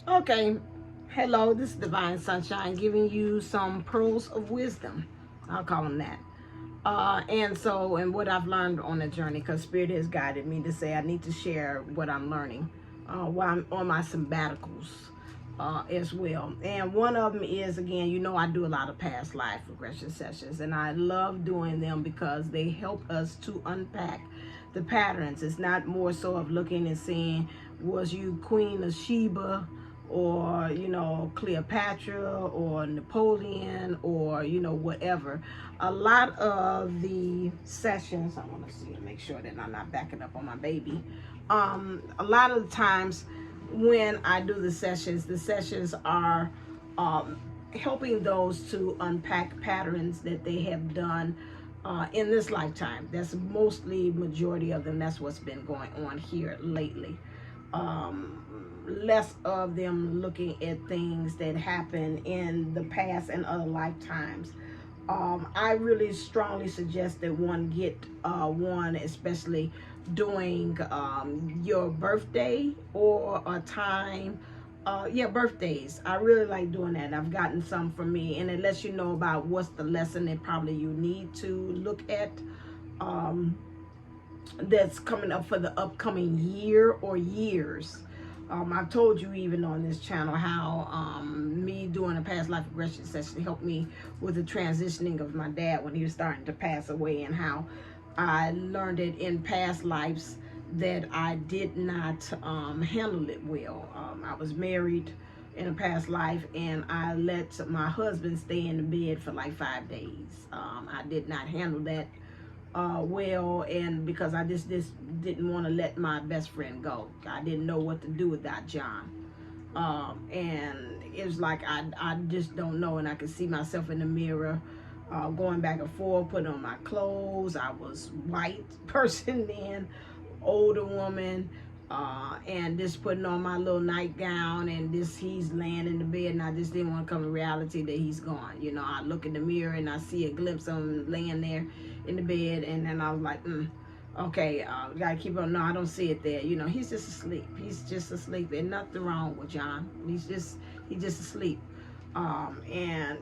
Okay, hello, this is Divine Sunshine giving you some pearls of wisdom. I'll call them that. And what I've learned on the journey, because Spirit has guided me to say I need to share what I'm learning while I'm on my sabbaticals as well. And one of them is, again, I do a lot of past life regression sessions, and I love doing them because they help us to unpack the patterns. It's not more so of looking and seeing, was you Queen of Sheba, or Cleopatra, or Napoleon, or whatever. A lot of the sessions, I want to see and make sure that I'm not backing up on my baby. A lot of the times when I do the sessions are helping those to unpack patterns that they have done in this lifetime. That's mostly majority of them. That's what's been going on here lately. Less of them looking at things that happen in the past and other lifetimes. I really strongly suggest that one get one, especially during your birthday or a time. Birthdays. I really like doing that. I've gotten some for me, and it lets you know about what's the lesson that probably you need to look at. That's coming up for the upcoming year or years. I've told you even on this channel how me doing a past life regression session helped me with the transitioning of my dad when he was starting to pass away, and how I learned it in past lives that I did not handle it well. I was married in a past life, and I let my husband stay in the bed for like 5 days. I did not handle that well, and because I just didn't want to let my best friend go. I didn't know what to do without John. And it was like I just don't know, and I could see myself in the mirror going back and forth, putting on my clothes. I was white person then, older woman, and just putting on my little nightgown, and he's laying in the bed, and I just didn't want to come to reality that he's gone. I look in the mirror and I see a glimpse of him laying there in the bed, and then I was like, okay, gotta keep on. No, I don't see it there. He's just asleep. He's just asleep. There's nothing wrong with John. He's just asleep. And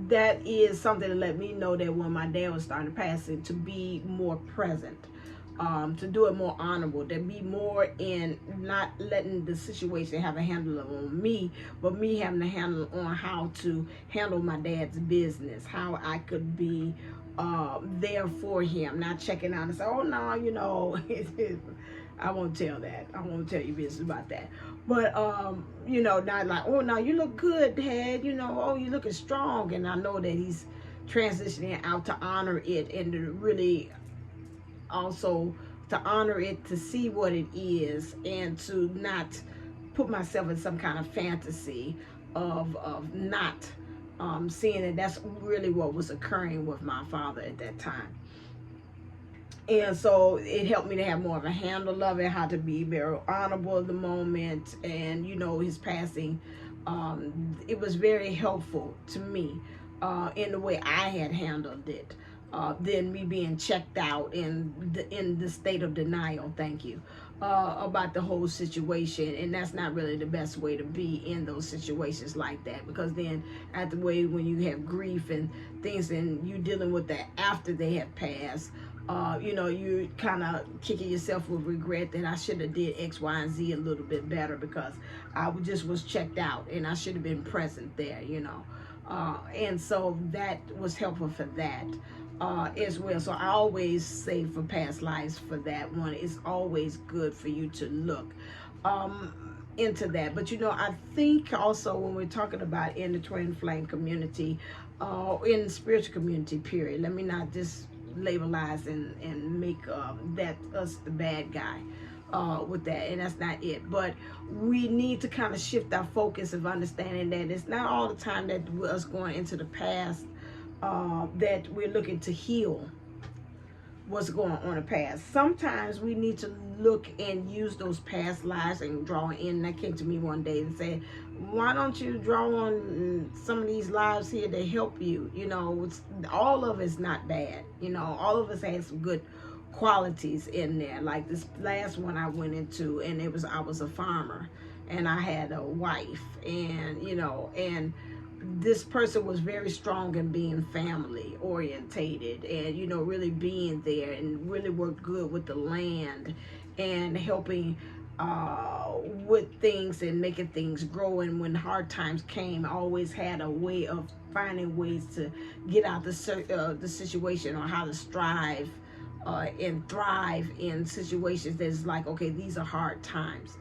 that is something to let me know that when my dad was starting to pass it, to be more present. To do it more honorable, to be more in not letting the situation have a handle on me, but me having a handle on how to handle my dad's business, how I could be there for him, not checking out and say, oh no, I won't tell that. I won't tell you business about that. But not like, oh no, you look good, Dad. Oh, you looking strong, and I know that he's transitioning out to honor it and to really also to honor it, to see what it is, and to not put myself in some kind of fantasy of not seeing it. That's really what was occurring with my father at that time. And so it helped me to have more of a handle of it, how to be very honorable at the moment. And his passing, it was very helpful to me in the way I had handled it. Than me being checked out in the state of denial, thank you, about the whole situation. And that's not really the best way to be in those situations like that, because then at the way when you have grief and things and you dealing with that after they have passed, you kind of kicking yourself with regret that I should have did X, Y, and Z a little bit better, because I just was checked out and I should have been present there, and so that was helpful for that as well. So I always say for past lives, for that one, it's always good for you to look into that. But I think also when we're talking about in the twin flame community, in the spiritual community period, let me not just labelize and make that us the bad guy with that, and that's not it. But we need to kind of shift our focus of understanding that it's not all the time that us going into the past that we're looking to heal what's going on in the past. Sometimes we need to look and use those past lives and draw in. And that came to me one day and said, why don't you draw on some of these lives here to help you? All of it's not bad. All of us had some good qualities in there. Like this last one I went into, and I was a farmer, and I had a wife, and you know, and this person was very strong in being family orientated, and you know, really being there, and really worked good with the land and helping with things and making things grow. And when hard times came, I always had a way of finding ways to get out the situation, or how to strive and thrive in situations that's like, okay, these are hard times.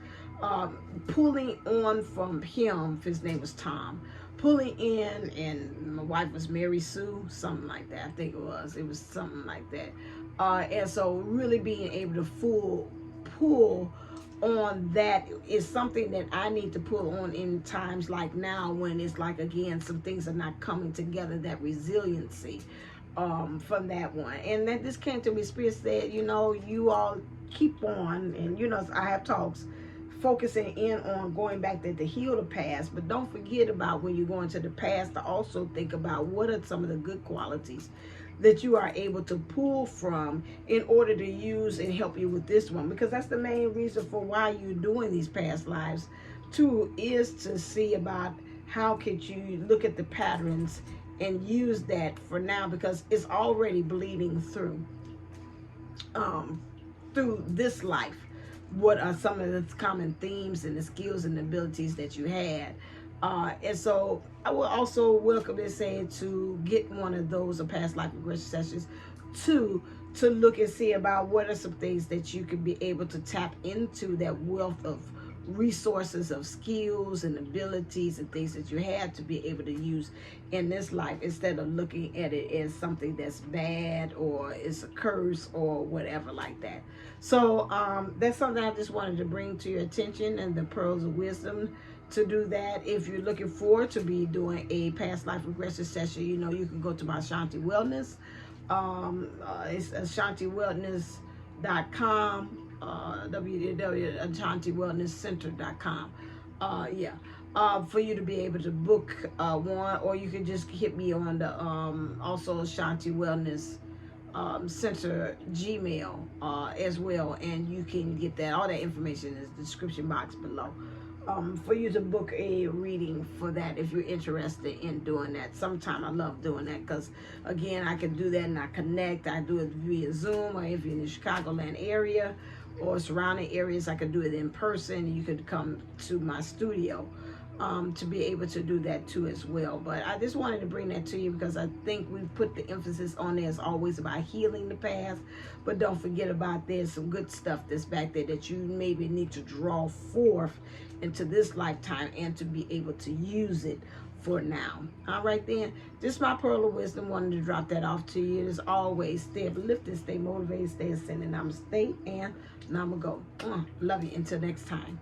Pulling on from him, his name was Tom, pulling in, and my wife was Mary Sue, something like that. I think it was something like that. And so really being able to pull on that is something that I need to pull on in times like now, when it's like, again, some things are not coming together, that resiliency from that one. And then this came to me, Spirit said, you know, you all keep on, and you know, I have talks focusing in on going back there to heal the past, but don't forget about, when you go into the past, to also think about what are some of the good qualities that you are able to pull from in order to use and help you with this one. Because that's the main reason for why you're doing these past lives too, is to see about how could you look at the patterns and use that for now, because it's already bleeding through this life. What are some of the common themes and the skills and abilities that you had? And so I will also welcome and say to get one of those past life regression sessions to look and see about what are some things that you could be able to tap into, that wealth of resources, of skills and abilities and things that you had to be able to use in this life, instead of looking at it as something that's bad or it's a curse or whatever like that. So that's something I just wanted to bring to your attention, and the pearls of wisdom to do that. If you're looking forward to be doing a past life regression session, you know, you can go to my Ashanti Wellness. It's AshantiWellness.com, www.AshantiWellnessCenter.com. For you to be able to book one, or you can just hit me on the also Ashanti Wellness Center Gmail as well, and you can get that. All that information is in the description box below. For you to book a reading for that if you're interested in doing that. Sometime I love doing that, because again, I can do that and I connect. I do it via Zoom, or if you're in the Chicagoland area or surrounding areas, I could do it in person. You could come to my studio to be able to do that too as well. But I just wanted to bring that to you, because I think we put the emphasis on there as always about healing the past, but don't forget about there's some good stuff that's back there that you maybe need to draw forth into this lifetime and to be able to use it for now. All right then, just my pearl of wisdom, wanted to drop that off to you. As always, stay uplifted, stay motivated, stay ascending. Namaste and Namago. Love you until next time.